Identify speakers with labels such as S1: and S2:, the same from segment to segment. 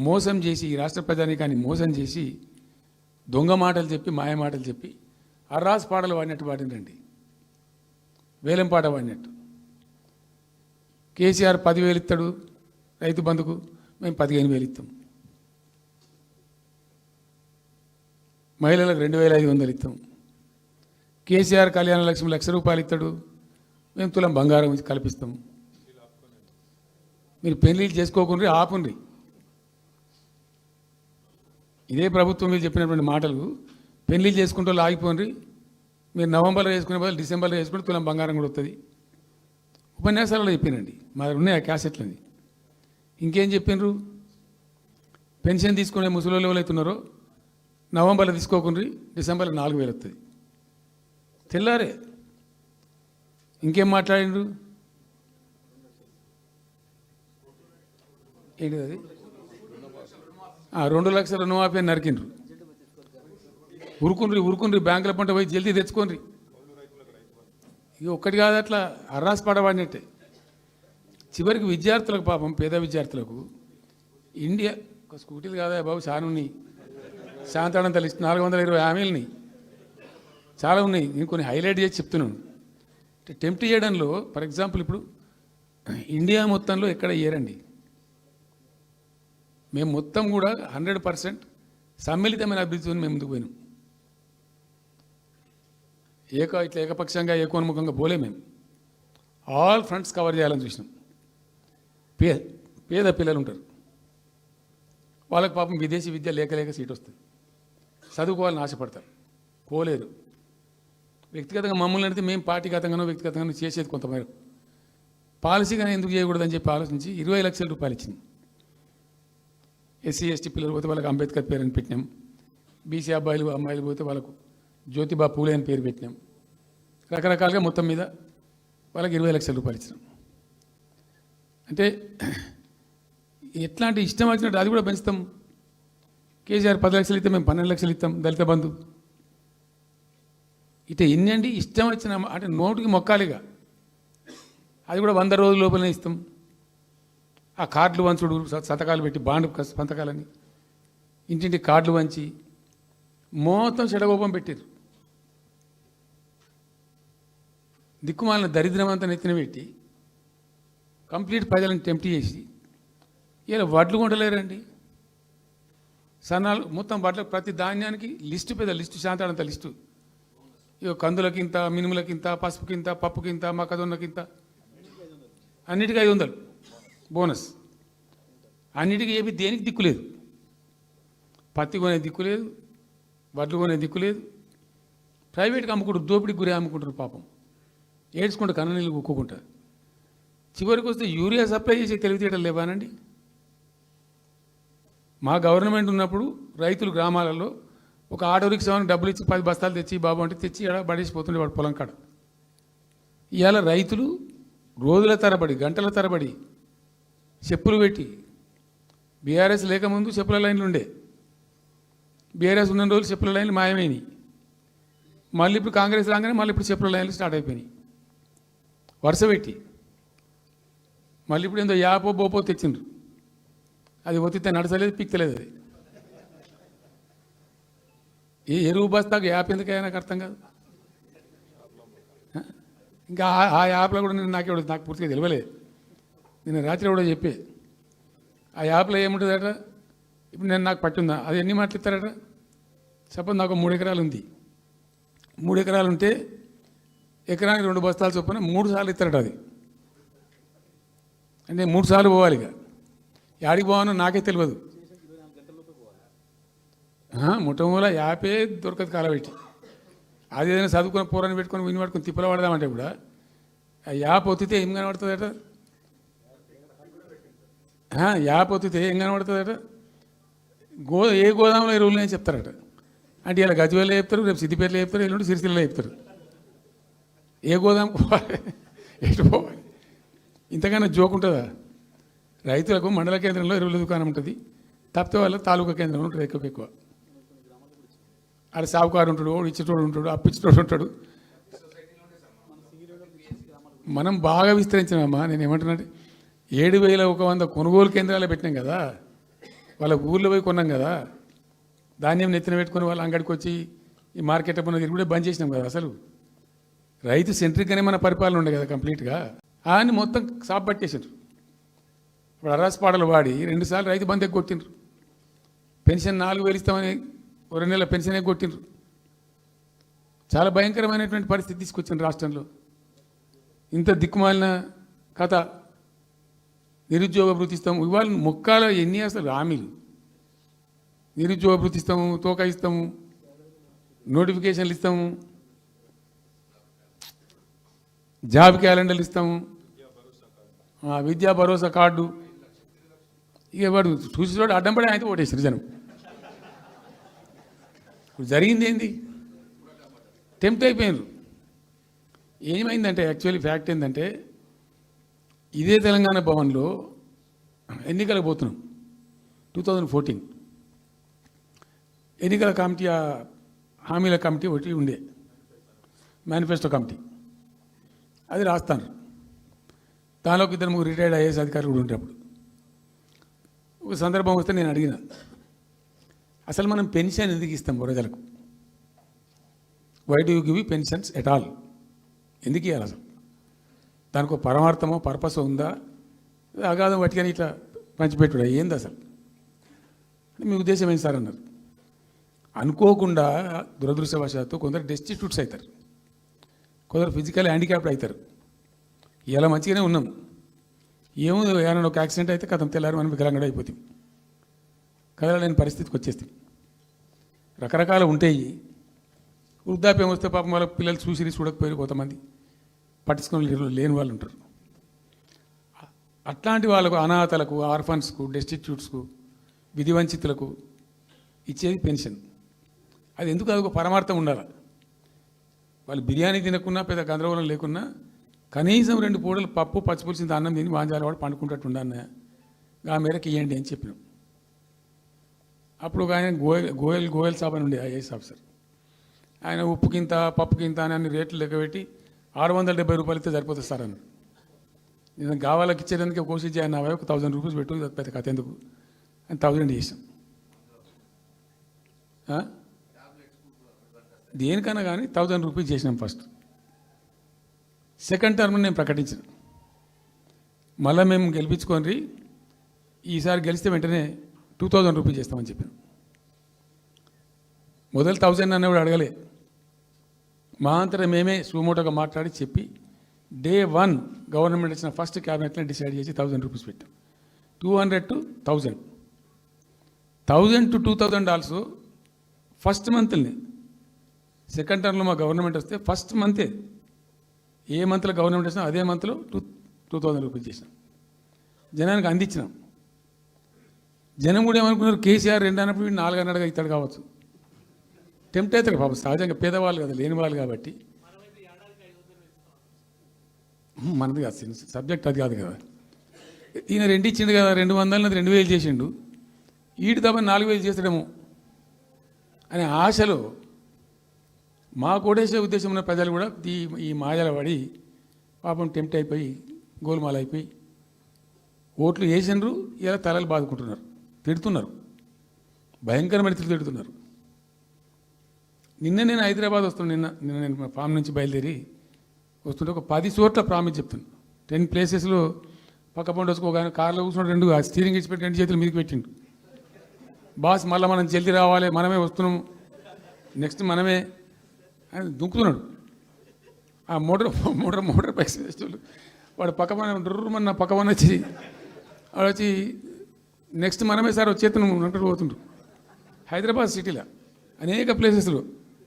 S1: మోసం చేసి ఈ రాష్ట్ర ప్రజానీకాన్ని మోసం చేసి దొంగ మాటలు చెప్పి మాయ మాటలు చెప్పి అర్రాస్ పాటలు వాడినట్టు వాడినండి, వేలం పాట వాడినట్టు. కేసీఆర్ 10,000 ఇస్తాడు రైతు బంధుకు, మేము 15,000 ఇస్తాం. మహిళలకు 2,500 ఇస్తాం. కేసీఆర్ కళ్యాణ లక్ష్మి ₹1,00,000 ఇస్తాడు, మేము తులం బంగారం కల్పిస్తాం. మీరు పెళ్లిళ్ళు చేసుకోకుండా ఆపుండ్రి. ఇదే ప్రభుత్వం మీరు చెప్పినటువంటి మాటలు పెళ్లిళ్ళు చేసుకుంటూ ఆగిపోండి. మీరు నవంబర్లో చేసుకునే బదులు డిసెంబర్లో చేసుకుంటే తులం బంగారం కూడా వస్తుంది. ఉపన్యాసాలలో చెప్పినండి, మా ఉన్నాయి ఆ క్యాసెట్లని. ఇంకేం చెప్పినారు? పెన్షన్ తీసుకునే ముసలి ఎవరైతే ఉన్నారో నవంబర్లో తీసుకోకుండా డిసెంబర్లో 4,000 వస్తుంది. తెల్లారే ఇంకేం మాట్లాడిండ్రు? ఏంటిది అది? 2 లక్షల రుణమాఫీ అని నరికిండ్రు. ఉరుకుండ్రి బ్యాంకుల పంట పోయి జల్దీ తెచ్చుకోండి. ఇక ఒక్కటి కాదు, అట్లా అర్రాస్ పడవాడినట్టే. చివరికి విద్యార్థులకు, పాపం పేద విద్యార్థులకు ఇండియా ఒక స్కూటీలు కాదా బాబు, చాలా ఉన్నాయి. శాంతాడంత లిస్ట్ 420 హామీలని చాలా ఉన్నాయి. నేను కొన్ని హైలైట్ చేసి చెప్తున్నాను. టెంప్ట్ చేయడంలో ఫర్ ఎగ్జాంపుల్ ఇప్పుడు ఇండియా మొత్తంలో ఎక్కడ ఇయ్యరండి. మేము మొత్తం కూడా 100% సమ్మిళితమైన అభివృద్ధితో మేము ముందుకు పోయినాం. ఇట్లా ఏకపక్షంగా ఏకోన్ముఖంగా పోలే. మేము ఆల్ ఫ్రంట్స్ కవర్ చేయాలని చూసినాం. పేద పిల్లలు ఉంటారు, వాళ్ళకి పాపం విదేశీ విద్య లేక సీట్ వస్తుంది, చదువుకోవాలని ఆశపడతారు, పోలేరు. వ్యక్తిగతంగా మమ్మల్ని అడిగితే మేము పార్టీగతంగానో వ్యక్తిగతంగానో చేసేది కొంతమేరకు. పాలసీగానే ఎందుకు చేయకూడదని చెప్పి ఆలోచించి 20 లక్షల రూపాయలు ఇచ్చింది. ఎస్సీ ఎస్టీ పిల్లలు పోతే వాళ్ళకి అంబేద్కర్ పేరు అని పెట్టినాం. బీసీ అమ్మాయిలు పోతే వాళ్ళకు జ్యోతిబా పూలే అని పేరు పెట్టినాం. రకరకాలుగా మొత్తం మీద వాళ్ళకి 20 లక్షల రూపాయలు ఇచ్చినాం. అంటే ఎట్లాంటి ఇష్టం వచ్చినట్టు అది కూడా పెంచుతాం. కేసీఆర్ 10 లక్షలు ఇస్తాం, మేము 12 లక్షలు ఇస్తాం దళిత బంధు. ఇట్లా ఎన్ని అండి ఇష్టం వచ్చిన అంటే నోటికి మొక్కాలిగా. అది కూడా 100 రోజుల లోపలనే ఇస్తాం. ఆ కార్డులు వంచుడు, సంతకాలు పెట్టి బాండ్ సంతకాలని ఇంటింటి కార్డులు వంచి మొత్తం చెడగోపం పెట్టారు. దిక్కుమాలిన దరిద్రం అంతా నెత్తిన పెట్టి కంప్లీట్ ప్రజలను టెంప్ట్ చేసి ఇలా వడ్లు కొంటలేరండి. సన్నాలు మొత్తం వడ్ల ప్రతి ధాన్యానికి లిస్టు, పెద్ద లిస్టు, శాంతాడంత లిస్టు. ఇక కందులకింత, మినుములకింత, పసుపుకింత, పప్పుకింత, మొక్కజొన్నకింత, అన్నిటికీ 500 బోనస్. అన్నిటికీ ఏమి దేనికి దిక్కు లేదు. పత్తి కొనే దిక్కు లేదు, వడ్లు కొనే దిక్కు లేదు. ప్రైవేట్గా అమ్ముకుంటారు, దోపిడికి గురి అమ్ముకుంటారు. పాపం ఏడ్చుకుంటూ కన్ననీళ్ళు కుక్కుంటారు. చివరికి వస్తే యూరియా సప్లై చేసే తెలివితేటలు లేవానండి. మా గవర్నమెంట్ ఉన్నప్పుడు రైతులు గ్రామాలలో ఒక ఆటో రిక్షాకి డబ్బులు ఇచ్చి 10 బస్తాలు తెచ్చి బాబు అంటే తెచ్చి ఇక్కడ పడేసిపోతుండే వాడు పొలం కాడ. ఇవాళ రైతులు రోజుల తరబడి, గంటల తరబడి చెప్పులు పెట్టి, బీఆర్ఎస్ లేకముందు చెప్పుల లైన్లు ఉండే, బీఆర్ఎస్ ఉన్న రోజులు చెప్పుల లైన్లు మాయమైనవి. మళ్ళీ ఇప్పుడు కాంగ్రెస్ రాగానే మళ్ళీ ఇప్పుడు చెప్పుల లైన్లు స్టార్ట్ అయిపోయినాయి వరుస పెట్టి. మళ్ళీ ఇప్పుడు ఏందో యాపో బోపో తెచ్చిండ్రు, అది ఒత్తితే నడచలేదు, పిక్తలేదు. అది ఏ ఎరువు బస్తాకు యాప్ ఎందుకైనా నాకు అర్థం కాదు. ఇంకా ఆ యాప్లో కూడా నాకు పూర్తిగా తెలియలేదు. నేను రాత్రి కూడా చెప్పే ఆ యాప్లో ఏముంటుందట. ఇప్పుడు నాకు పట్టిందా, అది ఎన్ని మాటలు ఇస్తారట. సపోజ్ నాకు 3 ఎకరాలు ఉంది. 3 ఎకరాలు ఉంటే ఎకరానికి 2 బస్తాలు చొప్పున 3 సార్లు ఇస్తారట. అది అంటే 3 సార్లు పోవాలి. ఇక యాడికి పోవానో నాకే తెలియదు. ముఠమూల యాపే దొరకదు కాలబెట్టి. అది ఏదైనా చదువుకొని పూరాన్ని పెట్టుకొని విని పట్టుకొని తిప్పల పడదామంటే కూడా ఆ యాప్ ఒత్తితే ఏం కనబడుతుందట. యాప్ ఒత్తితే ఏం కనబడుతుందట. ఏ గోదాంలో ఎరువులు అని చెప్తారట. అంటే ఇలా గజ్వేల్లో చెప్తారు, రేపు సిద్దిపేటలో చెప్తారు, ఎల్లుండి సిరిసిల్లలో చెప్తారు. ఏ గోదాం పోవాలి, ఎటు పోవాలి. ఇంతకన్నా జోక్ ఉంటుందా? రైతులకు మండల కేంద్రంలో ఎరువుల దుకాణం ఉంటుంది, తప్పితే వాళ్ళ తాలూకా కేంద్రంలో ఉంటుంది ఎక్కువ. అది సాగుకారు ఉంటాడు, ఇచ్చేటోడు ఉంటాడు, అప్పిచ్చేటోడు ఉంటాడు. మనం బాగా విస్తరించినామా. నేను ఏమంటున్నా, 7,100 కొనుగోలు కేంద్రాలు పెట్టినాం కదా. వాళ్ళ ఊర్లో పోయి కొన్నాం కదా, ధాన్యం నెత్తిన పెట్టుకొని వాళ్ళ అంగడికి వచ్చి ఈ మార్కెట్ అప్పుడు తిరుగుడే బంద్ చేసినాం కదా. అసలు రైతు సెంట్రిక్గానే మన పరిపాలన ఉండే కదా కంప్లీట్గా. అని మొత్తం సాప్ పట్టేసారు. ఇప్పుడు అరాసపాడలు వాడి 2 సార్లు రైతు బంద్ కొట్టిండ్రు. పెన్షన్ 4,000 ఇస్తామని 2 నెలల పెన్షన్ కొట్టిండ్రు. చాలా భయంకరమైనటువంటి పరిస్థితి తీసుకొచ్చింది రాష్ట్రంలో. ఇంత దిక్కుమాలిన కథ. నిరుద్యోగ భృతి ఇస్తాము, ఇవాళ మొక్కాల ఎన్ని అసలు హామీలు. నిరుద్యోగ భృతి ఇస్తాము, తోక ఇస్తాము, నోటిఫికేషన్లు ఇస్తాము, జాబ్ క్యాలెండర్లు ఇస్తాము, విద్యా భరోసా కార్డు. ఇక వాడు చూసేవాడు అడ్డం పడి అయితే ఓటేసారు జనం. ఇప్పుడు జరిగింది ఏంది? టెంప్ట్ అయిపోయినారు. ఏమైందంటే యాక్చువల్లీ ఫ్యాక్ట్ ఏంటంటే, ఇదే తెలంగాణ భవన్లో ఎన్నికలకు పోతున్నాం 2014. ఎన్నికల కమిటీ, హామీల కమిటీ ఒకటి ఉండే, మేనిఫెస్టో కమిటీ. అది రాస్తాను. దానిలోకి 2-3 రిటైర్డ్ ఐఏఎస్ అధికారులు కూడా ఉండేటప్పుడు ఒక సందర్భం వస్తే నేను అడిగిన, అసలు మనం పెన్షన్ ఎందుకు ఇస్తాం ప్రజలకు? Why do you give pensions at all? ఎందుకు ఇవ్వాలి అసలు? దానికి ఒక పరమార్థమో పర్పస్ ఉందా? అగాధం పట్టుకొని ఇట్లా పంచిపెట్టుడా ఏంది అసలు? మీ ఉద్దేశం ఏంటి సార్ అన్నారు. అనుకోకుండా దురదృష్టవశాత్తు కొందరు డెస్టిట్యూట్స్ అవుతారు, కొందరు ఫిజికల్ హ్యాండిక్యాప్డ్ అవుతారు. ఇలా మంచిగానే ఉన్నాం, ఏమో ఏమైనా ఒక యాక్సిడెంట్ అయితే కథం తెల్లారు మనం వికలాంగుడు అయిపోతాం, కదలలేని పరిస్థితికి వచ్చేస్తాం. రకరకాలు ఉంటాయి. వృద్ధాప్యం వస్తే పాపం వాళ్ళ పిల్లలు చూసి చూడకపోయారు, కొంతమంది పట్టించుకొని లేని వాళ్ళు ఉంటారు. అట్లాంటి వాళ్ళకు, అనాథలకు, ఆర్ఫన్స్కు, డెస్టిట్యూట్స్కు, విధివంచితులకు ఇచ్చేది పెన్షన్. అది ఎందుకు? అదొక పరమార్థం ఉండాలి. వాళ్ళు బిర్యానీ తినకున్నా, పెద్ద గందరగోళం లేకున్నా, కనీసం 2 పూటలు పప్పు పచ్చిపులిసింది అన్నం తిని వాంజాల వాడు పండుకుంటట్టు ఉండన్న ఆ మేరకు ఇవ్వండి అని చెప్పినాం. అప్పుడు ఆయన గోయల్ సాబ్ అని ఉండే ఐఏఎస్ ఆఫీసర్. ఆయన ఉప్పుకింత పప్పుకింత అని అన్ని రేట్లు లెక్కబెట్టి 670 రూపాయలు ఇస్తే సరిపోతుంది సార్ అన్నారు. నేను గావాలకు ఇచ్చేదానికి కోసి ఆయన 1,000 రూపీస్ పెట్టు, పెద్ద కథ ఎందుకు అని 1000 చేసాం. దేనికన్నా కానీ 1000 రూపీస్ చేసినాం ఫస్ట్. సెకండ్ టర్మ్ నేను ప్రకటించిన, మళ్ళీ మేము గెలిపించుకొని ఈసారి గెలిస్తే వెంటనే 2000 రూపీస్ చేస్తామని చెప్పాను. మొదలు 1000 అన్నప్పుడు అడగలే, మా అంతటా మేమే సుమోటోగా మాట్లాడి చెప్పి డే 1 గవర్నమెంట్ ఇచ్చిన ఫస్ట్ క్యాబినెట్ని డిసైడ్ చేసి 1000 రూపీస్ పెట్టాం. 200 to 1000, 1000 to 2000 also first మంత్ని. Second టర్మ్లో మా గవర్నమెంట్ వస్తే ఫస్ట్ మంతే, ఏ మంత్లో గవర్నమెంట్ వచ్చినా అదే మంత్లో 2000 రూపీస్ చేసినాం, జనానికి అందించినాం. జనం కూడా ఏమనుకున్నారు, కేసీఆర్ 2 అన్నప్పుడు 4 అన్నట్టుగా ఇస్తాడు కావచ్చు. టెంప్ట్ అవుతారు పాపం, సహజంగా పేదవాళ్ళు కదా, లేని వాళ్ళు కాబట్టి. మనది కాదు సబ్జెక్ట్, అది కాదు కదా. ఈయన 2 ఇచ్చిండు కదా, 200 2000 చేసిండు, ఈడు తప్ప 4000 చేస్తాడేమో అనే ఆశలో మా కోటేసే ఉద్దేశం ఉన్న ప్రజలు కూడా ఈ మాయల పడి పాపం టెంప్ట్ అయిపోయి గోల్మాల అయిపోయి ఓట్లు వేసినారు. ఇలా తలలు బాదుకుంటున్నారు, తిడుతున్నారు, భయంకరమైన తిడుతున్నారు. నిన్న నేను హైదరాబాద్ వస్తున్నాను, నిన్న నేను ఫామ్ నుంచి బయలుదేరి వస్తుంటే ఒక 10 చోట్ల ప్రామిస్ చెప్తున్నాను. 10 ప్లేసెస్లో పక్క పండు వచ్చుకో, కానీ కార్లో కూర్చున్నాడు, 2 స్టీరింగ్ ఇచ్చిపెట్టి 2 చేతులు మీదకి పెట్టిండు. బాస్ మళ్ళీ మనం జల్దీ రావాలి, మనమే వస్తున్నాము, నెక్స్ట్ మనమే అని దుంకుతున్నాడు. ఆ మోటార్ బైక్స్ వేసేవాళ్ళు వాడు పక్కన పక్కన వచ్చి వాడు వచ్చి నెక్స్ట్ మనమే సార్ వచ్చేతను అంటూ పోతుండ్రు. హైదరాబాద్ సిటీలో అనేక ప్లేసెస్లో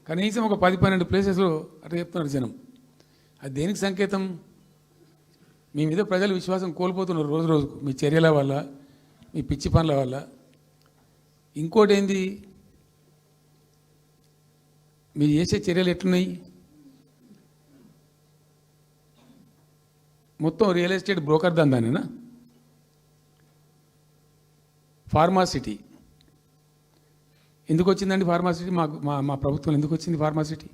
S1: కనీసం ఒక 10-12 ప్లేసెస్లో అట్లా చెప్తున్నారు జనం. అది దేనికి సంకేతం? మీ మీద ప్రజలు విశ్వాసం కోల్పోతున్నారు రోజు రోజుకు, మీ చర్యల వల్ల, మీ పిచ్చి పనుల వల్ల. ఇంకోటి ఏంది, మీరు చేసే చర్యలు ఎట్లున్నాయి? మొత్తం రియల్ ఎస్టేట్ బ్రోకర్ దందానేనా? ఫార్మాసిటీ ఎందుకు వచ్చిందండి? ఫార్మాసిటీ మా ప్రభుత్వం ఎందుకు వచ్చింది pharma city?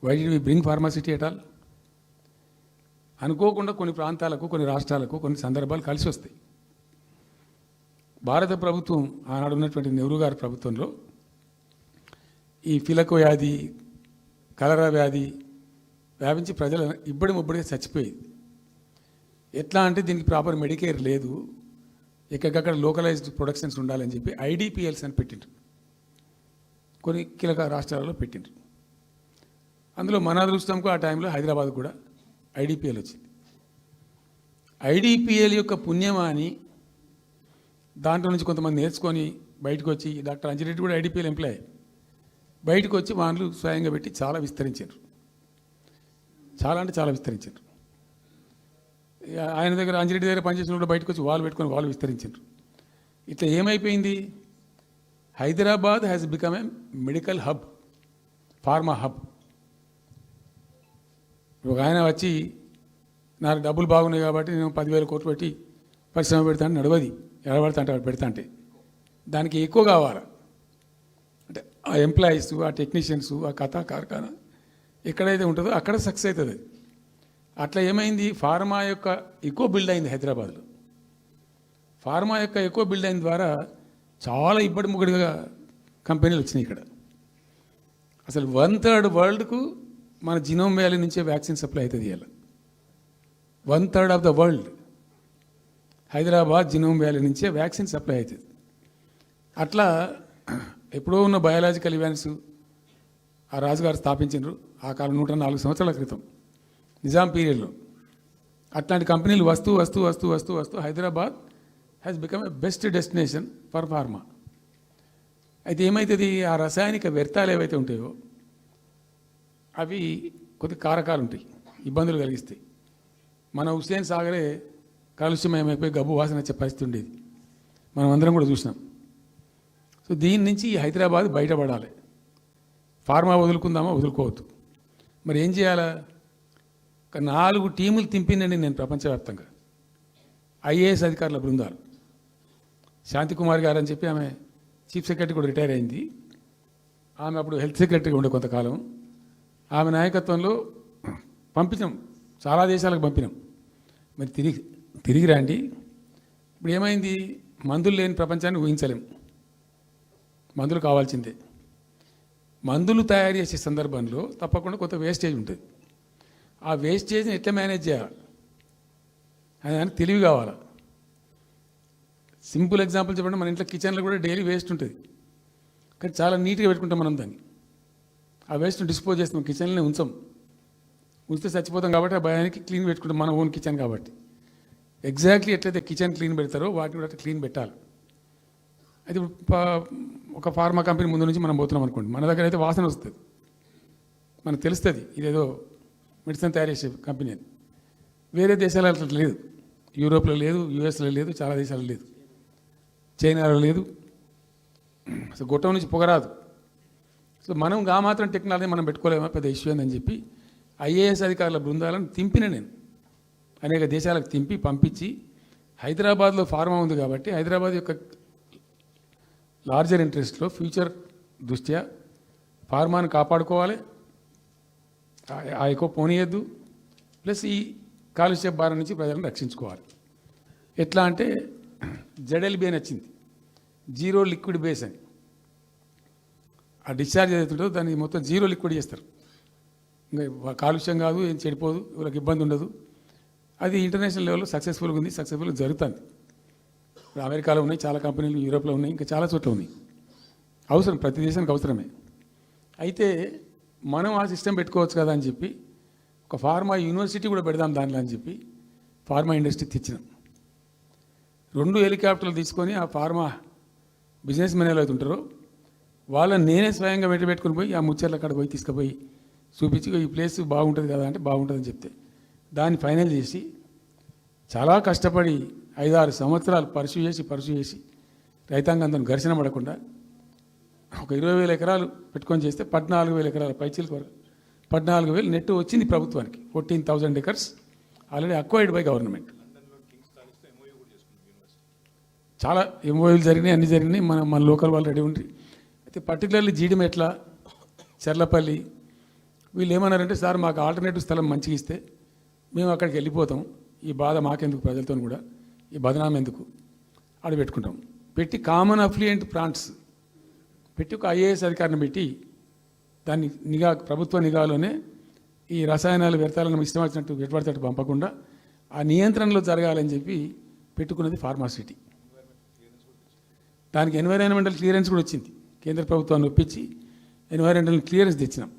S1: Why did we bring pharma city at all? అనుకోకుండా కొన్ని ప్రాంతాలకు, కొన్ని రాష్ట్రాలకు కొన్ని సందర్భాలు కలిసి వస్తాయి. భారత ప్రభుత్వం ఆనాడు ఉన్నటువంటి నెహ్రూ గారి ప్రభుత్వంలో ఈ ఫిలక వ్యాధి, కలరా వ్యాధి వ్యాపించి ప్రజలు ఇబ్బడి ముబ్బడిగా చచ్చిపోయేది. ఎట్లా అంటే దీనికి ప్రాపర్ మెడికేర్ లేదు, ఎక్కడికక్కడ లోకలైజ్డ్ ప్రొడక్షన్స్ ఉండాలని చెప్పి ఐడిపిఎల్స్ అని పెట్టిండ్రు. కొన్ని కీలక రాష్ట్రాలలో పెట్టిండ్రు. అందులో మన అదృష్టంకు ఆ టైంలో హైదరాబాద్ కూడా ఐడిపిఎల్ వచ్చింది. ఐడిపిఎల్ యొక్క పుణ్యమా అని దాంట్లో నుంచి కొంతమంది నేర్చుకొని బయటకు వచ్చి, డాక్టర్ అంజిరెడ్డి కూడా ఐడిపిఎల్ ఎంప్లాయ్, బయటకు వచ్చి వాళ్ళు స్వయంగా పెట్టి చాలా విస్తరించారు. చాలా అంటే చాలా విస్తరించారు. ఆయన దగ్గర అంజిరెడ్డి దగ్గర పనిచేసిన కూడా బయటకు వచ్చి వాళ్ళు పెట్టుకొని వాళ్ళు విస్తరించారు. ఇట్లా ఏమైపోయింది, Hyderabad has become a medical hub, pharma hub. ఒక ఆయన వచ్చి నాకు డబ్బులు బాగున్నాయి కాబట్టి నేను 10,000 కోట్లు పెట్టి పరిశ్రమ పెడతాను నడవది, ఎడబడతా అంటే పెడతా అంటే దానికి ఎక్కువ కావాలి. అంటే ఆ ఎంప్లాయీస్, ఆ టెక్నీషియన్స్, ఆ కథా కార్ఖానా ఎక్కడైతే ఉంటుందో అక్కడ సక్సెస్ అవుతుంది. అట్లా ఏమైంది, ఫార్మా యొక్క ఎక్కువ బిల్డ్ అయింది హైదరాబాద్లో. ఫార్మా యొక్క ఎక్కువ బిల్డ్ అయిన ద్వారా చాలా ఇబ్బడి ముగ్గుడిగా కంపెనీలు వచ్చినాయి ఇక్కడ. అసలు 1/3 వరల్డ్కు మన జినోమ్ వ్యాలీ నుంచే వ్యాక్సిన్ సప్లై అవుతుంది. ఇలా 1/3 of the world Hyderabad genome valley నుంచే వ్యాక్సిన్ సప్లై అవుతుంది. అట్లా ఎప్పుడో ఉన్న బయాలజికల్ ఈవెంట్స్ ఆ రాజుగారు స్థాపించారు ఆ కాలం 104 సంవత్సరాల క్రితం నిజాం పీరియడ్లో. అట్లాంటి కంపెనీలు వస్తూ వస్తూ వస్తూ వస్తూ వస్తూ Hyderabad has become a best destination for pharma. అయితే ఏమవుతుంది, ఆ రసాయనిక వ్యర్థాలు ఏవైతే ఉంటాయో అవి కొద్ది కారకాలు ఉంటాయి, ఇబ్బందులు కలిగిస్తాయి. మన హుస్సేన్ సాగరే కాలుష్యమయమైపోయి గబ్బు వాసన వచ్చే పరిస్థితి ఉండేది, మనం అందరం కూడా చూసినాం. సో దీని నుంచి హైదరాబాద్ బయటపడాలి. ఫార్మా వదులుకుందామా, వదులుకోవద్దు. మరి ఏం చేయాలా, ఒక 4 టీములు తింపిందండి నేను ప్రపంచవ్యాప్తంగా. ఐఏఎస్ అధికారుల బృందాలు, శాంతికుమార్ గారు అని చెప్పి ఆమె చీఫ్ సెక్రటరీ కూడా రిటైర్ అయింది. ఆమె అప్పుడు హెల్త్ సెక్రటరీగా ఉండే కొంతకాలం. ఆమె నాయకత్వంలో పంపించాం, చాలా దేశాలకు పంపినాం. మరి తిరిగి రండి. ఇప్పుడు ఏమైంది, మందులు లేని ప్రపంచాన్ని ఊహించలేం, మందులు కావాల్సిందే. మందులు తయారు చేసే సందర్భంలో తప్పకుండా కొంత వేస్టేజ్ ఉంటుంది. ఆ వేస్టేజ్ని ఎట్లా మేనేజ్ చేయాలి అని దానికి తెలివి కావాలి. సింపుల్ ఎగ్జాంపుల్ చెప్పండి, మన ఇంట్లో కిచెన్లో కూడా డైలీ వేస్ట్ ఉంటుంది, కానీ చాలా నీట్గా పెట్టుకుంటాం మనం దాన్ని. ఆ వేస్ట్ని డిస్పోజ్ చేస్తాం, కిచెన్లోనే ఉంచితే చచ్చిపోతాం కాబట్టి ఆ భయానికి క్లీన్ పెట్టుకుంటాం, మన ఓన్ కిచెన్ కాబట్టి. ఎగ్జాక్ట్లీ ఎట్లయితే కిచెన్ క్లీన్ పెడతారో వాటిని కూడా క్లీన్ పెట్టాలి. అయితే ఒక ఫార్మా కంపెనీ ముందు నుంచి మనం పోతున్నాం అనుకోండి, మన దగ్గర అయితే వాసన వస్తుంది, మనకు తెలుస్తుంది ఇదేదో మెడిసిన్ తయారు చేసే కంపెనీ అని. వేరే దేశాలలో అట్లా లేదు, యూరోప్లో లేదు, యూఎస్లో లేదు, చాలా దేశాల్లో లేదు, చైనాలో లేదు. అసలు గొట్టం నుంచి పొగరాదు. సో మనం మాత్రం టెక్నాలజీ మనం పెట్టుకోలేమా, పెద్ద ఇష్యూ అని చెప్పి ఐఏఎస్ అధికారుల బృందాలను తింపిన నేను అనేక దేశాలకు తింపి పంపించి, హైదరాబాద్లో ఫార్మా ఉంది కాబట్టి హైదరాబాద్ యొక్క లార్జర్ ఇంట్రెస్ట్లో ఫ్యూచర్ దృష్ట్యా ఫార్మాను కాపాడుకోవాలి, ఆ ఎక్కువ పోనీయద్దు, ప్లస్ ఈ కాలుష్య భారం నుంచి ప్రజలను రక్షించుకోవాలి. ఎట్లా అంటే జెడ్ఎల్బి అని వచ్చింది, జీరో లిక్విడ్ బేస్ అని. ఆ డిశ్చార్జ్ ఏదైతుందో దాన్ని మొత్తం జీరో లిక్విడ్ చేస్తారు, ఇంకా కాలుష్యం కాదు, ఏం చెడిపోదు, వాళ్ళకి ఇబ్బంది ఉండదు. అది ఇంటర్నేషనల్ లెవెల్లో సక్సెస్ఫుల్గా ఉంది, సక్సెస్ఫుల్గా జరుగుతుంది. ఇప్పుడు అమెరికాలో ఉన్నాయి చాలా కంపెనీలు, యూరోప్లో ఉన్నాయి, ఇంకా చాలా చోట్ల ఉన్నాయి. అవసరం, ప్రతి దేశానికి అవసరమే. అయితే మనం ఆ సిస్టమ్ పెట్టుకోవచ్చు కదా అని చెప్పి ఒక ఫార్మా యూనివర్సిటీ కూడా పెడదాం దానిలో అని చెప్పి ఫార్మా ఇండస్ట్రీ తెచ్చినాం. 2 హెలికాప్టర్లు తీసుకొని ఆ ఫార్మా బిజినెస్ మెన్ ఎలా అవుతుంటారో వాళ్ళని నేనే స్వయంగా పెట్టుకుని పోయి ఆ ముచ్చర్ల అక్కడ పోయి తీసుకుపోయి చూపించి ఈ ప్లేస్ బాగుంటుంది కదా అంటే బాగుంటుందని చెప్తే దాన్ని ఫైనల్ చేసి చాలా కష్టపడి 5-6 సంవత్సరాలు పర్సూ చేసి రైతాంగంతో ఘర్షణ పడకుండా ఒక 20,000 ఎకరాలు పెట్టుకొని చేస్తే 14,000 ఎకరాల పైచీలకు వరకు 14,000 నెట్ వచ్చింది ప్రభుత్వానికి. 14,000 acres already acquired by government. చాలా ఎంఓయూలు జరిగినాయి, అన్నీ జరిగినాయి, మన లోకల్ వాళ్ళు రెడీ ఉండి. అయితే పర్టికులర్లీ జీడిమెట్ల, చర్లపల్లి వీళ్ళు ఏమన్నారంటే, సార్ మాకు ఆల్టర్నేటివ్ స్థలం మంచిగా ఇస్తే మేము అక్కడికి వెళ్ళిపోతాం, ఈ బాధ మాకెందుకు, ప్రజలతో కూడా ఈ బదనాం ఎందుకు, ఆడ పెట్టుకుంటాం. పెట్టి కామన్ అఫ్లియంట్ ప్లాంట్స్ పెట్టి ఒక ఐఏఎస్ అధికారిని పెట్టి దాన్ని ప్రభుత్వ నిఘాలోనే ఈ రసాయనాలు వ్యర్థాలను ఇష్టం వచ్చినట్టు ఎటుపడినట్టు పంపకుండా ఆ నియంత్రణలో జరగాలని చెప్పి పెట్టుకున్నది ఫార్మాసిటీ. దానికి ఎన్వైరాన్మెంటల్ క్లియరెన్స్ కూడా వచ్చింది. కేంద్ర ప్రభుత్వాన్ని ఒప్పించి ఎన్వైరాన్మెంటల్ క్లియరెన్స్ తెచ్చినాం.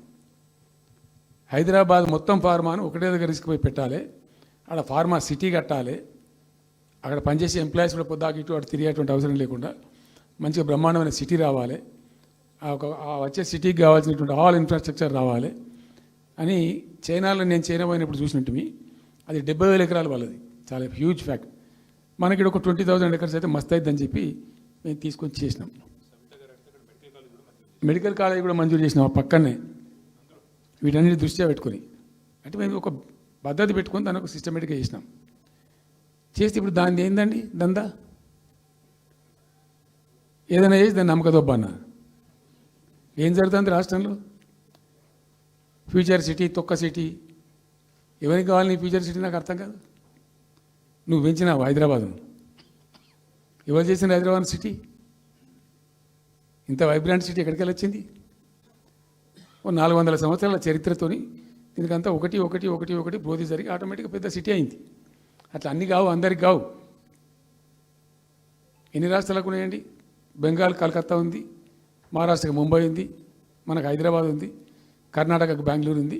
S1: హైదరాబాద్ మొత్తం ఫార్మాను ఒకటే దగ్గర తీసుకుపోయి పెట్టాలి, అక్కడ ఫార్మా సిటీ కట్టాలి, అక్కడ పనిచేసే ఎంప్లాయీస్ కూడా పొద్దాకి ఇటు అటు తిరిగేటువంటి అవసరం లేకుండా మంచిగా బ్రహ్మాండమైన సిటీ రావాలి, ఆ వచ్చే సిటీకి కావాల్సినటువంటి ఆల్ ఇన్ఫ్రాస్ట్రక్చర్ రావాలి అని చైనాలో నేను చైనా పోయినప్పుడు చూసినట్టు అది 70,000 ఎకరాలు వాళ్ళది, చాలా హ్యూజ్ ఫ్యాక్ట్. మనకి ఒక 20,000 ఎకర్స్ అయితే మస్తు అవుతుందని చెప్పి మేము తీసుకొని చేసినాం. మెడికల్ కాలేజ్ కూడా మంజూరు చేసినాం ఆ పక్కనే, వీటన్నిటి దృష్ట్యా పెట్టుకొని. అంటే మేము ఒక పద్ధతి పెట్టుకొని దాన్ని ఒక సిస్టమేటిక్గా చేసినాం. చేస్తే ఇప్పుడు దాన్ని ఏందండి దందా, ఏదైనా చేసి దాన్ని నమ్మకదొబ్బన్న. ఏం జరుగుతుంది రాష్ట్రంలో? ఫ్యూచర్ సిటీ, తొక్క సిటీ, ఎవరికి కావాలి నీ ఫ్యూచర్ సిటీ? నాకు అర్థం కాదు. నువ్వు పెంచినావు హైదరాబాద్ను, ఎవరు చేసిన హైదరాబాద్ సిటీ? ఇంత వైబ్రాంట్ సిటీ ఎక్కడికి వచ్చింది? ఓ 400 సంవత్సరాల చరిత్రతోని దీనికంతా ఒకటి ఒకటి ఒకటి ఒకటి బ్రోది జరిగి ఆటోమేటిక్గా పెద్ద సిటీ అయింది. అట్లా అన్నీ కావు, అందరికి కావు. ఎన్ని రాష్ట్రాలకు ఉన్నాయండి? బెంగాల్ కలకత్తా ఉంది, మహారాష్ట్రకి ముంబై ఉంది, మనకు హైదరాబాద్ ఉంది, కర్ణాటకకు బెంగళూరు ఉంది,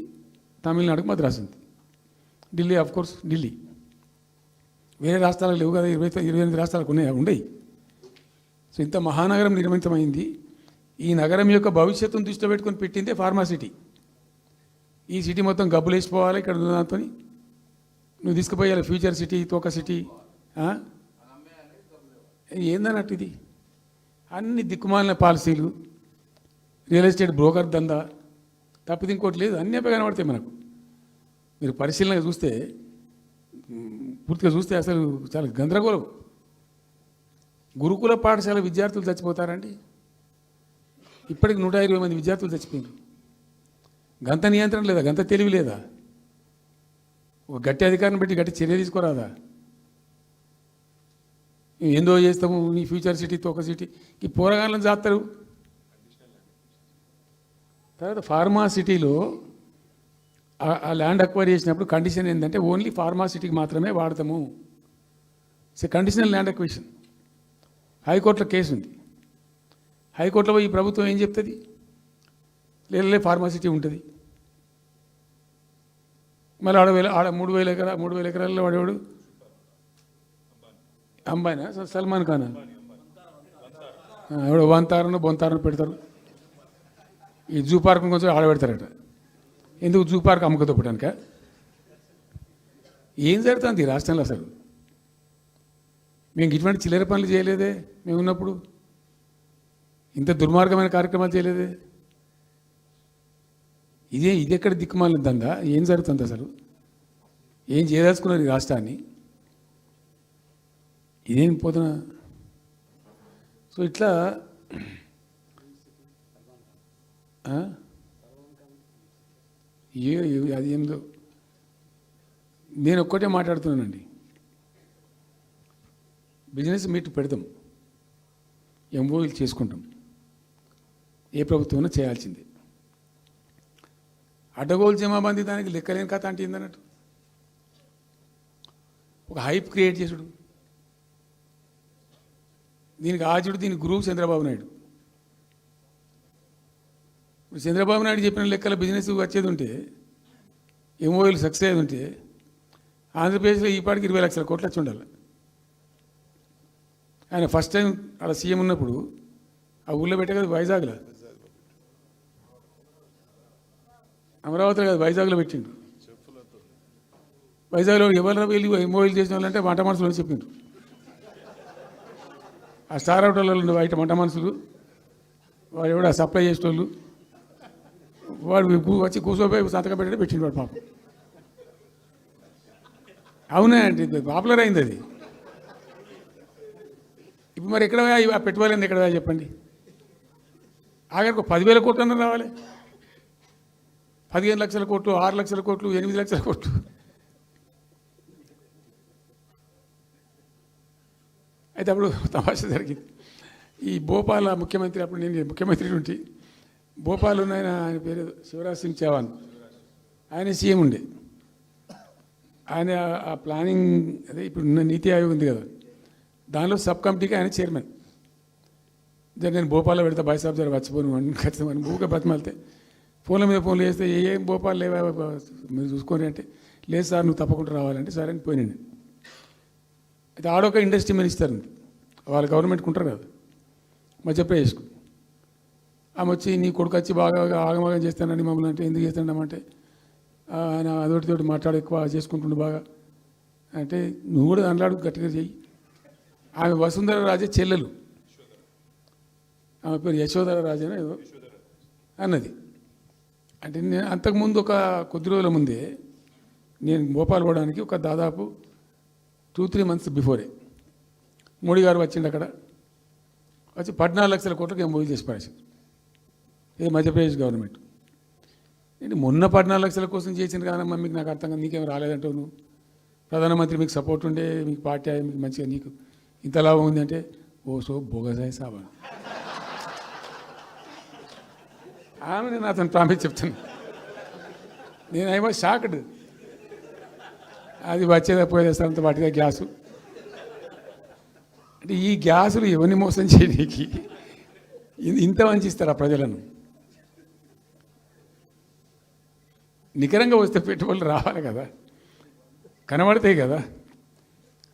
S1: తమిళనాడుకు మద్రాసు ఉంది, ఢిల్లీ కోర్స్ ఢిల్లీ. వేరే రాష్ట్రాలకు లేవు కదా, 28 రాష్ట్రాలకు ఉండయి. సో ఇంత మహానగరం నిర్మితమైంది. ఈ నగరం యొక్క భవిష్యత్తును దృష్టిలో పెట్టుకొని పెట్టిందే ఫార్మాసిటీ. ఈ సిటీ మొత్తం గబ్బులు వేసిపోవాలి ఇక్కడ దాంతో, నువ్వు తీసుకుపోయాలి ఫ్యూచర్ సిటీ, తోక సిటీ. ఏందన్నట్టు ఇది? అన్ని దిక్కుమాలిన పాలసీలు, రియల్ ఎస్టేట్ బ్రోకర్ దందా తప్పిది ఇంకోటి లేదు. అన్నీ కనబడతాయి మనకు. మీరు పరిశీలనగా చూస్తే, పూర్తిగా చూస్తే అసలు చాలా గందరగోళం. గురుకుల పాఠశాల విద్యార్థులు చచ్చిపోతారండి. ఇప్పటికి 120 మంది విద్యార్థులు చచ్చిపోయారు. గంత నియంత్రణ లేదా? గంత తెలివి లేదా? ఒక గట్టి అధికారిని పెట్టి గట్టి చర్య తీసుకోరాదా? ఏందో చేస్తాము నీ ఫ్యూచర్ సిటీ, తోక సిటీ, ఈ పోరగాళ్ళని చేస్తారు. తర్వాత ఫార్మా సిటీలో ఆ ల్యాండ్ అక్వైర్ చేసినప్పుడు కండిషన్ ఏంటంటే ఓన్లీ ఫార్మా సిటీకి మాత్రమే వాడతాము. It's a conditional land acquisition. హైకోర్టులో కేసు ఉంది. హైకోర్టులో ఈ ప్రభుత్వం ఏం చెప్తుంది? లేలే ఫార్మాసిటీ ఉంటుంది. మళ్ళీ ఆడ 3,000 ఎకరాల్లో వాడేవాడు అంబాయినా, సల్మాన్ ఖానా, ఎవడో వంతారను బొంతారను పెడతారు. ఈ జూ పార్క్ కొంచెం ఆడబెడతారట. ఎందుకు? జూ పార్క్ అమ్మకదొప్పడానిక? ఏం జరుగుతుంది ఈ రాష్ట్రంలో అసలు? మేము ఇటువంటి చిల్లర పనులు చేయలేదే మేము ఉన్నప్పుడు, ఇంత దుర్మార్గమైన కార్యక్రమాలు చేయలేదే. ఇది ఎక్కడ దిక్కుమాలిన దందా? ఏం జరుగుతుంది అసలు? ఏం చేయదలుచుకున్నారు ఈ రాష్ట్రాన్ని? ఇదేం పోతున్నా? సో ఇట్లా అది ఏందో నేను ఒక్కటే మాట్లాడుతున్నానండి. బిజినెస్ మీట్ పెడతాం, ఎంఓయూలు చేసుకుంటాం, ఏ ప్రభుత్వం చేయాల్సిందే. అడ్డగోలు జమాబందీ దానికి లెక్కలేని కథ అంటే ఏందన్నట్టు. ఒక హైప్ క్రియేట్ చేసుడు, దీనికి ఆజుడు, దీనికి గురువు చంద్రబాబు నాయుడు. ఇప్పుడు చంద్రబాబు నాయుడు చెప్పిన లెక్కల బిజినెస్ వచ్చేది ఉంటే, ఎంఓయూలు సక్సెస్ అయ్యేది ఉంటే ఆంధ్రప్రదేశ్లో ఈ పాటికి 20 లక్షల కోట్లు వచ్చి ఉండాలి. ఆయన ఫస్ట్ టైం అలా సీఎం ఉన్నప్పుడు ఆ ఊళ్ళో పెట్టే కదా, వైజాగ్లో, అమరావతిలో కాదు వైజాగ్లో పెట్టిండు. వైజాగ్లో ఎవరు వెళ్ళి ఎంఓయూలు చేసిన వాళ్ళంటే వంట మనుషులు చెప్పిండ్రు. ఆ స్టార్ హోటల్లో ఉండే బయట వంట మనుషులు, వాడు ఎవడ సప్లై చేసేటోళ్ళు, వాడు వచ్చి కూర్చోపోయి సంతకం పెట్టే పెట్టిండు వాడు పాపం. అవునా అంటే పాపులర్ అయింది అది. ఇప్పుడు మరి ఎక్కడ ఆ పెట్టుబడి ఎక్కడ చెప్పండి? ఆఖరికి 10,000 కోట్లు అన్న రావాలి. 15 లక్షల కోట్లు, 6 లక్షల కోట్లు, 8 లక్షల కోట్లు. అయితే అప్పుడు తమాషా జరిగింది. ఈ భోపాల ముఖ్యమంత్రి అప్పుడు నేను ముఖ్యమంత్రి ఉంటే భోపాల్ ఉన్న ఆయన పేరు శివరాజ్ సింగ్ చౌహాన్, ఆయన సీఎం ఉండే. ఆయన ఆ ప్లానింగ్ అదే ఇప్పుడు నీతి ఆయోగ్ ఉంది కదా, దానిలో సబ్ కమిటీకి ఆయన చైర్మన్. నేను భోపాల్లో పెడతా బాయ్ సాబ్ జర వచ్చిపోను అని ఖచ్చితంగా ఊరికే బతిమాలితే ఫోన్ల మీద ఫోన్లు చేస్తే ఏం భోపాల్ లేవా మీరు చూసుకొని అంటే, లేదు సార్ నువ్వు తప్పకుండా రావాలంటే సరే అని పోయినండి. అయితే ఆడొక ఇండస్ట్రీ మినిస్టర్ ఉంది, వాళ్ళ గవర్నమెంట్కి ఉంటారు కదా మధ్యప్రదేశ్కు. ఆమె వచ్చి నీ కొడుకు వచ్చి బాగా ఆగమాగం చేస్తానండి మమ్మల్ని అంటే, ఎందుకు చేస్తాడమంటే ఆయన అదొకటితోటి మాట్లాడి ఎక్కువ చేసుకుంటుండే బాగా అంటే, నువ్వు కూడా దాంట్లో గట్టిగా చెయ్యి. ఆమె వసుంధర రాజే చెల్లెలు, ఆమె పేరు యశోధర రాజేనా ఏదో అన్నది. అంటే నేను అంతకుముందు ఒక కొద్ది రోజుల ముందే నేను భోపాల్ పోవడానికి ఒక దాదాపు 2-3 months బిఫోరే మోడీ గారు వచ్చిండు. అక్కడ వచ్చి 14 లక్షల కోట్లకు ఎంఓయూ చేసి పడేసారు. ఇది మధ్యప్రదేశ్ గవర్నమెంట్. ఏంటి మొన్న 14 లక్షల కోసం చేసింది కాదమ్మా, మీకు నాకు అర్థం కాదు, నీకేం రాలేదంటావు నువ్వు. ప్రధానమంత్రి మీకు సపోర్ట్ ఉండే, మీకు పార్టీ మీకు మంచిగా నీకు ఇంత లాభం ఉంది అంటే, ఓ సో బోగసాయి సాబా ఆమె నేను అతను ప్రామిస్ చెప్తాను. నేను ఐ వాజ్ షాక్డ్. అది వచ్చేదా పోయేదంత వాటిగా గ్యాసు అంటే, ఈ గ్యాసులు ఎవరిని మోసం చేయడానికి ఇంత వంచిస్తారా ప్రజలను? నికరంగా వస్తే పెట్టుబడులు రావాలి కదా, కనబడతాయి కదా.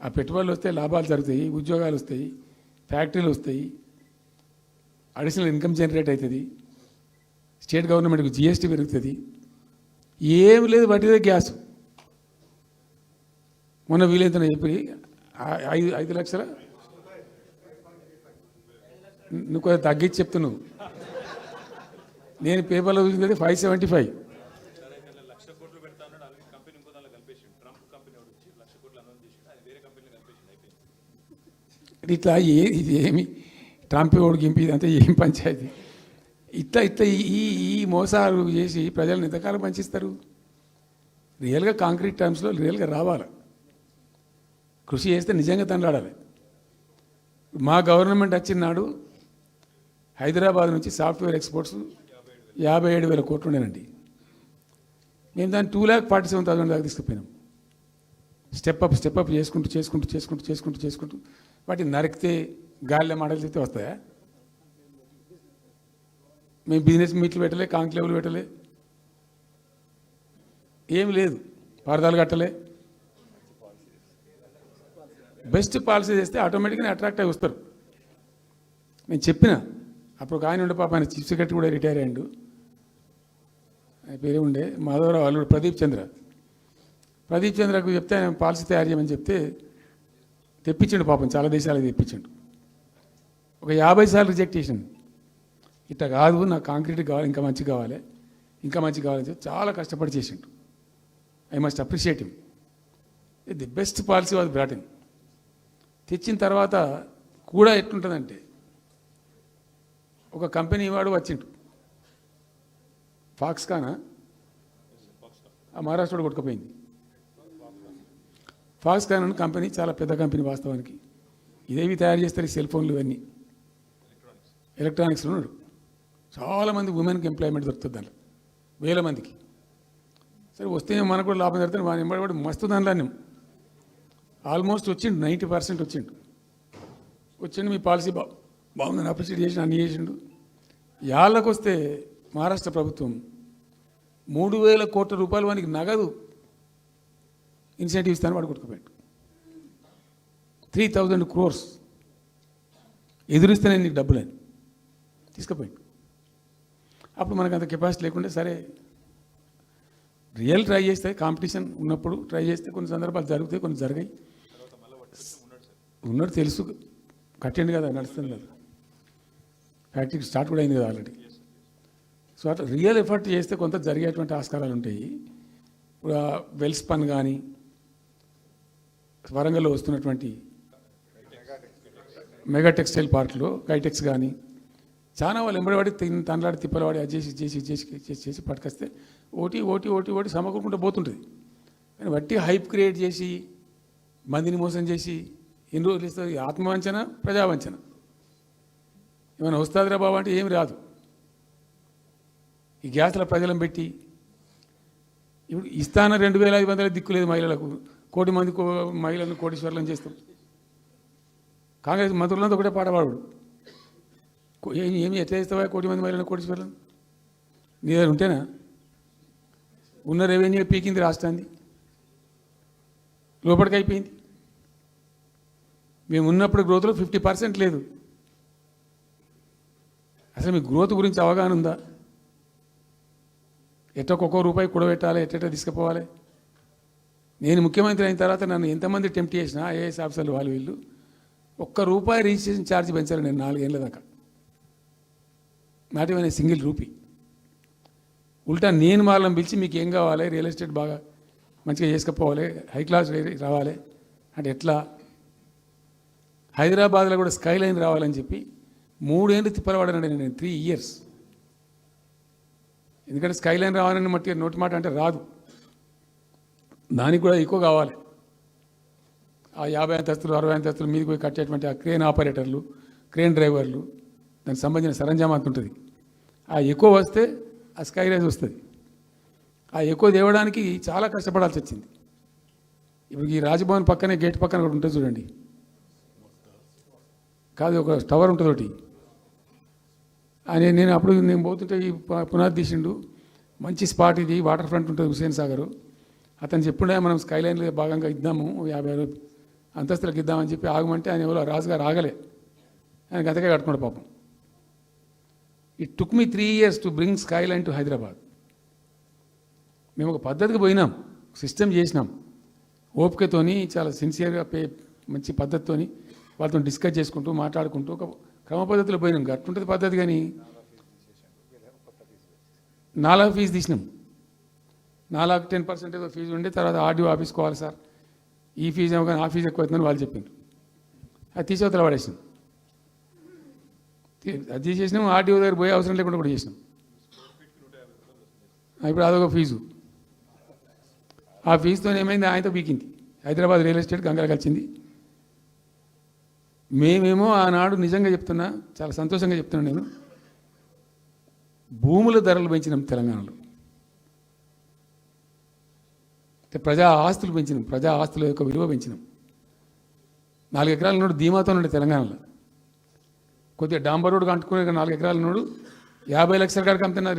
S1: ఆ పెట్టుబడులు వస్తే లాభాలు జరుగుతాయి, ఉద్యోగాలు వస్తాయి, ఫ్యాక్టరీలు వస్తాయి, అడిషనల్ ఇన్కమ్ జనరేట్ అవుతుంది, స్టేట్ గవర్నమెంట్కి జిఎస్టీ పెరుగుతుంది. ఏం లేదు, వాటిదే గ్యాస్. మొన్న వీలైతే చెప్పి 5 లక్షల నువ్వు కొంచెం తగ్గించి చెప్తున్నావు. నేను పేపర్లో చూసింది 575. ఇట్లా ఇది ఏమి ట్రంప్ ఓడికి గింపి ఇదంతా ఏం పంచాయతీ? ఇట్లా ఇట్లా ఈ మోసాలు చేసి ప్రజలను ఎంతకాలం పంచిస్తారు? రియల్గా కాంక్రీట్ టర్మ్స్లో రియల్గా రావాలి, కృషి చేస్తే నిజంగా తండ్రాడాలి. మా గవర్నమెంట్ వచ్చిన నాడు హైదరాబాద్ నుంచి సాఫ్ట్వేర్ ఎక్స్పోర్ట్స్ 57,000 కోట్లు ఉండేనండి. మేము దాన్ని 2,47,000 దాకా తీసుకుపోయినాం. స్టెప్ అప్ చేసుకుంటూ వాటిని నరికితే గాలిలో మాటలు చెప్తే వస్తాయా? మేము బిజినెస్ మీట్లు పెట్టలే, కాంక్లేవ్లు పెట్టలే, ఏం లేదు, పరదాలు కట్టలే. బెస్ట్ పాలసీ చేస్తే ఆటోమేటిక్గా అట్రాక్ట్ అయి వస్తారు. నేను చెప్పిన అప్పుడు ఒక ఆయన ఉండే, పాప ఆయన చీఫ్ సెక్రటరీ కూడా రిటైర్ అయ్యాడు, ఆయన పేరే ఉండే మాధవరావు అల్లుడు ప్రదీప్ చంద్రకు చెప్తే ఆయన పాలసీ తయారు చేయమని చెప్తే తెప్పించండు. పాపం చాలా దేశాలకు తెప్పించండు. ఒక 50 సార్లు రిజెక్ట్ చేసిండు. ఇట్లా కాదు, నాకు కాంక్రీట్ కావాలి, ఇంకా మంచి కావాలి అని చెప్పి చాలా కష్టపడి చేసిండు. I must appreciate him. The best policy was brought in. తెచ్చిన తర్వాత కూడా ఎట్లుంటుందంటే, ఒక కంపెనీ వాడు వచ్చిండు, ఫాక్స్కానా ఆ మహారాష్ట్రలో కొట్టుకుపోయింది. ఫాక్స్కాన్ అనే కంపెనీ చాలా పెద్ద కంపెనీ వాస్తవానికి. ఇదేవి తయారు చేస్తారు, ఈ సెల్ ఫోన్లు ఇవన్నీ ఎలక్ట్రానిక్స్లో ఉన్నాడు. చాలామంది ఉమెన్కి ఎంప్లాయ్మెంట్ దొరుకుతుంది దాంట్లో, 1000 మందికి. సరే వస్తే మనకు కూడా లాభం జరుగుతుంది. వాని ఎంబడి మస్తు దానిలో ఆల్మోస్ట్ వచ్చిండు, 90% వచ్చిండు. మీ పాలసీ బాగుందని అప్రిషియేట్ చేసి అన్ని చేసిండు. యాళ్ళకు వస్తే మహారాష్ట్ర ప్రభుత్వం 3,000 కోట్ల రూపాయలు వానికి నగదు ఇన్సెంటివ్ ఇస్తాను, వాడు కొట్టుకుపోయాడు. 3,000 crores ఎదురిస్తేనే నీకు డబ్బులు అని తీసుకుపోయాడు. అప్పుడు మనకు అంత కెపాసిటీ లేకుంటే సరే రియల్ ట్రై చేస్తే, కాంపిటీషన్ ఉన్నప్పుడు ట్రై చేస్తే కొన్ని సందర్భాలు జరుగుతాయి, కొన్ని జరిగాయి. ఉన్నట్టు తెలుసు, కట్టండి కదా, నడుస్తుంది కదా, ఫ్యాక్టరీ స్టార్ట్ కూడా అయింది కదా ఆల్రెడీ. సో అట్లా రియల్ ఎఫర్ట్ చేస్తే కొంత జరిగేటువంటి ఆస్కారాలు ఉంటాయి. ఇప్పుడు వెల్స్పన్ కానీ, వరంగల్లో వస్తున్నటువంటి మెగా టెక్స్టైల్ పార్క్లో కైటెక్స్ కానీ, చాలా వాళ్ళు ఎంబడివాడి తనలాడి తిప్పలవాడి అది చేసి పట్టుకొస్తే ఓటి సమకూరుకుంటూ పోతుంటుంది. కానీ వట్టి హైప్ క్రియేట్ చేసి మందిని మోసం చేసి ఎన్ని రోజులు ఇస్తుంది? ఆత్మవంచన, ప్రజావంచన. ఏమైనా వస్తుందిరా బాబు అంటే ఏమి రాదు. ఈ గ్యాస్ల ప్రజలను పెట్టి ఇప్పుడు ఇస్తాన 2500 దిక్కు లేదు మహిళలకు, 1 కోటి మంది మహిళలను కోటీశ్వర్లను చేస్తాం. కాంగ్రెస్ మంత్రులంతా ఒకటే పాట పాడు, ఏమి ఎట్లా చేస్తావా 1 కోటి మంది మహిళలను కోటీశ్వర్లను? నీ దగ్గర ఉంటేనా? ఉన్న రెవెన్యూ పీకింది రాష్ట్రాన్ని, లోపలికి అయిపోయింది. మేము ఉన్నప్పుడు గ్రోత్లో 50% లేదు. అసలు మీ గ్రోత్ గురించి అవగాహన ఉందా? ఒక్కొక్క రూపాయి కూడబెట్టాలి, ఎట్ట తీసుకుపోవాలి. నేను ముఖ్యమంత్రి అయిన తర్వాత నన్ను ఎంతమంది టెంప్ట్ చేసినా ఐఏఎస్ ఆఫీసర్లు వాళ్ళు వీళ్ళు, ₹1 రిజిస్ట్రేషన్ ఛార్జ్ పెంచారు నేను 4 ఏళ్ళ దాకా. Not even single rupee. ఉల్టా నేను వాళ్ళని పిలిచి మీకు ఏం కావాలి, రియల్ ఎస్టేట్ బాగా మంచిగా చేసుకుపోవాలి, హై క్లాస్ రావాలి అంటే ఎట్లా? హైదరాబాద్లో కూడా స్కై లైన్ రావాలని చెప్పి 3 ఏళ్ళు తిప్పలవాడనండి నేను, 3 years. ఎందుకంటే స్కై లైన్ రావాలని మట్టి నోటి మాట అంటే రాదు, దానికి కూడా ఎక్కువ కావాలి. ఆ 50 అంతస్తులు 60 అంతస్తులు మీదకి పోయి కట్టేటువంటి ఆ క్రేన్ ఆపరేటర్లు, క్రేన్ డ్రైవర్లు, దానికి సంబంధించిన సరంజామా అంత ఉంటుంది. ఆ ఎక్కువ వస్తే ఆ స్కై రైజ్ వస్తుంది. ఆ ఎక్కువ తేవడానికి చాలా కష్టపడాల్సి వచ్చింది. ఇప్పుడు ఈ రాజభవన్ పక్కనే గేట్ పక్కన ఒకటి ఉంటుంది చూడండి, కాదు ఒక టవర్ ఉంటుంది ఒకటి. నేను అప్పుడు నేను పోతుంటే ఈ పునాది తీసిండు, మంచి స్పాట్ ఇది, వాటర్ ఫ్రంట్ ఉంటుంది హుసేన్ సాగర్. అతను చెప్పుండే మనం స్కై లైన్లో భాగంగా ఇద్దాము, 50 అంతస్తులకు ఇద్దామని చెప్పి ఆగమంటే ఆయన ఎవరో రాజుగారు ఆగలే, ఆయన గతకే కట్టుకోండి పాపం. It took me 3 years to bring sky line to Hyderabad. మేము ఒక పద్ధతికి పోయినాం, సిస్టమ్ చేసినాం, ఓపికతోని చాలా సిన్సియర్గా మంచి పద్ధతితోని వాళ్ళతో డిస్కస్ చేసుకుంటూ మాట్లాడుకుంటూ ఒక క్రమ పద్ధతిలో పోయినాం. గట్టుంటుంది పద్ధతి. కానీ 4 ఫీజు తీసినాం, 10% ఏదో ఫీజు ఉండే. తర్వాత ఆర్డీఓ ఆఫీస్కి పోవాలి సార్, ఈ ఫీజు ఏమో కానీ ఆ ఫీజు ఎక్కువ అవుతుందని వాళ్ళు చెప్పిండ్రు. అది తీసేవతల పడేసినాం. అది తీసేసినాం, ఆర్డీఓ దగ్గర పోయే అవసరం లేకుండా కూడా చేసినాం. ఇప్పుడు అదొక ఫీజు. ఆ ఫీజుతో ఏమైంది, ఆయనతో పీకింది. హైదరాబాద్ రియల్ ఎస్టేట్ గంగల కలిసింది. మేమేమో ఆనాడు నిజంగా చెప్తున్నా, చాలా సంతోషంగా చెప్తున్నాను నేను, భూముల ధరలు పెంచినాం తెలంగాణలో, ప్రజా ఆస్తులు పెంచినాం, ప్రజా ఆస్తుల యొక్క విలువ పెంచినాం. 4 ఎకరాల నోడు ధీమాతో ఉండే తెలంగాణలో. కొద్దిగా డాంబర్ రోడ్డు కంటుకునే 4 ఎకరాల నోడు 50 లక్షల కాడికి అమ్మితే నాకు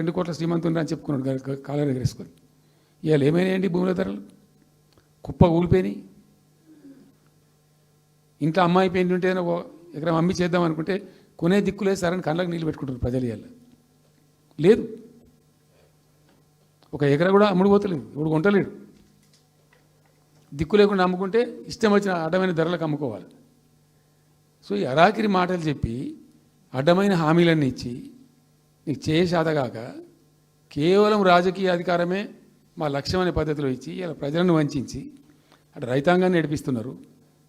S1: 2 కోట్ల శ్రీమంతుని అని చెప్పుకున్నాడు కాలర్ ఎగరేసుకొని. ఇవాళ ఏమైనాయండి భూముల ధరలు? కుప్ప ఊలిపోయినాయి. ఇంట్లో అమ్మాయి పెయింట్ ఉంటే ఒక ఎకరం అమ్మి చేద్దాం అనుకుంటే కొనే దిక్కులేదు సార్ అని కళ్ళకు నీళ్ళు పెట్టుకుంటారు ప్రజలు. ఇవాళ లేదు, ఒక ఎకరా కూడా అమ్ముడుపోతలేదు, ఇప్పుడు కొంటలేడు. దిక్కు లేకుండా అమ్ముకుంటే ఇష్టం వచ్చిన అడ్డమైన ధరలకు అమ్ముకోవాలి. సో ఈ అరాకిరి మాటలు చెప్పి అడ్డమైన హామీలన్నీ ఇచ్చి నీకు చేసాదగాక కేవలం రాజకీయ అధికారమే మా లక్ష్యం అనే పద్ధతిలో ఇచ్చి ఇలా ప్రజలను వంచి అటు రైతాంగాన్ని నడిపిస్తున్నారు,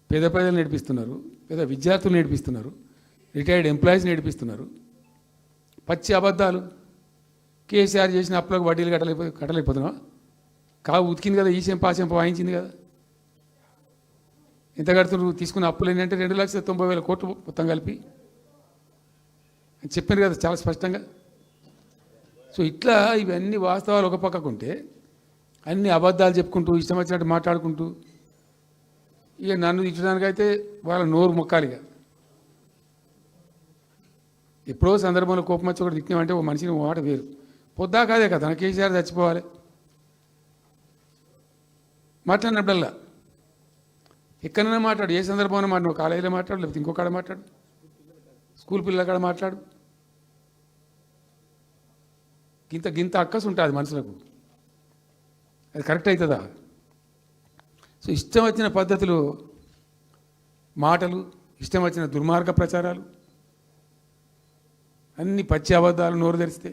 S1: పేద ప్రజలు నడిపిస్తున్నారు, పేద విద్యార్థులు నడిపిస్తున్నారు, రిటైర్డ్ ఎంప్లాయీస్ నడిపిస్తున్నారు. పచ్చి అబద్ధాలు. కేసీఆర్ చేసిన అప్పులకు వడ్డీలు కట్టలేకపోతున్నావా? కావు ఉతికింది కదా, ఈ చెంప ఆ చెంప వాయించింది కదా. ఎంత కడుతున్నారు? తీసుకున్న అప్పులు ఏంటంటే 2,90,000 కోట్లు మొత్తం కలిపి చెప్పారు కదా చాలా స్పష్టంగా. సో ఇట్లా ఇవన్నీ వాస్తవాలు ఒక పక్కకుంటే అన్ని అబద్ధాలు చెప్పుకుంటూ ఇష్టం వచ్చినట్టు మాట్లాడుకుంటూ ఇక నన్ను తిట్టడానికైతే వాళ్ళ నోరు మొక్కాలిగా. ఎప్పుడో సందర్భంలో కోపం వచ్చి ఒకటి తిట్టినామంటే ఓ మనిషిని మాట వేరు. పొద్దా కాదే కదా తన కేసీఆర్ చచ్చిపోవాలి మాట్లాడినప్పుడల్లా. ఎక్కడైనా మాట్లాడు, ఏ సందర్భంలో మాట్లాడు, కాలేజీలో మాట్లాడు, లేకపోతే ఇంకొకడ మాట్లాడు, స్కూల్ పిల్లల కాడ మాట్లాడు. గింత అక్కసు ఉంటుంది మనుషులకు. అది కరెక్ట్ అవుతుందా? సో ఇష్టం వచ్చిన పద్ధతులు, మాటలు, ఇష్టం వచ్చిన దుర్మార్గ ప్రచారాలు, అన్ని పచ్చి అబద్ధాలు నోరు తెరిస్తే.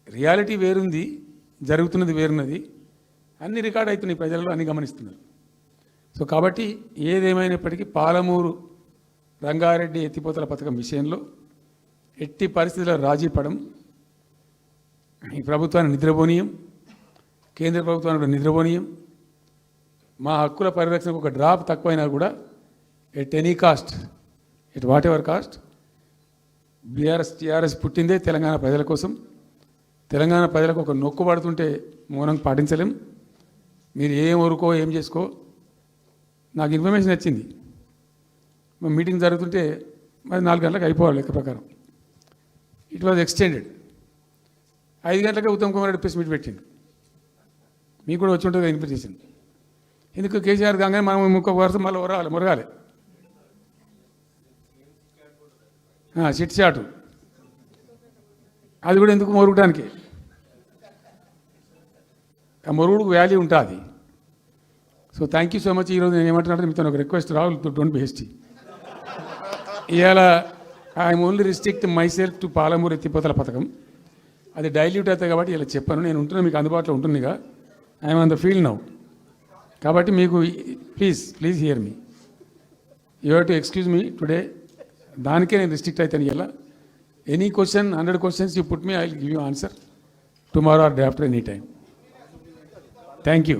S1: రియాలిటీ వేరుంది, జరుగుతున్నది వేరున్నది, అన్ని రికార్డ్ అవుతున్నాయి, ప్రజలలో అన్ని గమనిస్తున్నారు. సో కాబట్టి ఏదేమైనప్పటికీ పాలమూరు రంగారెడ్డి ఎత్తిపోతల పథకం విషయంలో ఎట్టి పరిస్థితుల్లో రాజీ పడం. ఈ ప్రభుత్వాన్ని నిద్రపోనీయం, కేంద్ర ప్రభుత్వాన్ని కూడా నిద్రపోనీయం. మా హక్కుల పరిరక్షణకు ఒక డ్రాప్ తక్కువైనా కూడా at any cost it whatever cost. TRS పుట్టిందే తెలంగాణ ప్రజల కోసం. తెలంగాణ ప్రజలకు ఒక నొక్కు పడుతుంటే మౌనం పాటించలేం. మీరు ఏం ఊరుకో ఏం చేసుకో. నాకు ఇన్ఫర్మేషన్ వచ్చింది, మీటింగ్ జరుగుతుంటే మరి 4 గంటలకు అయిపోవాలి లెక్క ప్రకారం. It was extended. 5 గంటలకే ఉత్తమ్ కుమార్ రెడ్డి ప్రెస్ మీట్ పెట్టిండు. మీకు కూడా వచ్చి ఉంటుంది ఇన్విటేషన్. ఎందుకు కేసీఆర్ కాగానే మనం ఇంకొక వరుస మళ్ళీ మురగాలి. చిట్ చాటు అది కూడా ఎందుకు మొరగడానికి? ఆ మొరుగుడుకు వాల్యూ ఉంటుంది. So thank you so much. ఈరోజు నేను ఏమంటున్నాను, మీతో ఒక request, Rahul don't be hasty. ఇవాళ I'm only restrict my self to Palamuru ఎత్తిపోతల పథకం. అది డైల్యూట్ అవుతుంది కాబట్టి ఇలా చెప్పాను. నేను ఉంటున్నా, మీకు అందుబాటులో ఉంటుందిగా. I'm on the field now. కాబట్టి మీకు please here me. You have to excuse me today. దానికే నేను రిస్ట్రిక్ట్ అవుతాను. ఇలా any question 100 questions you put me, I will give you answer tomorrow or day after, any time. Thank you.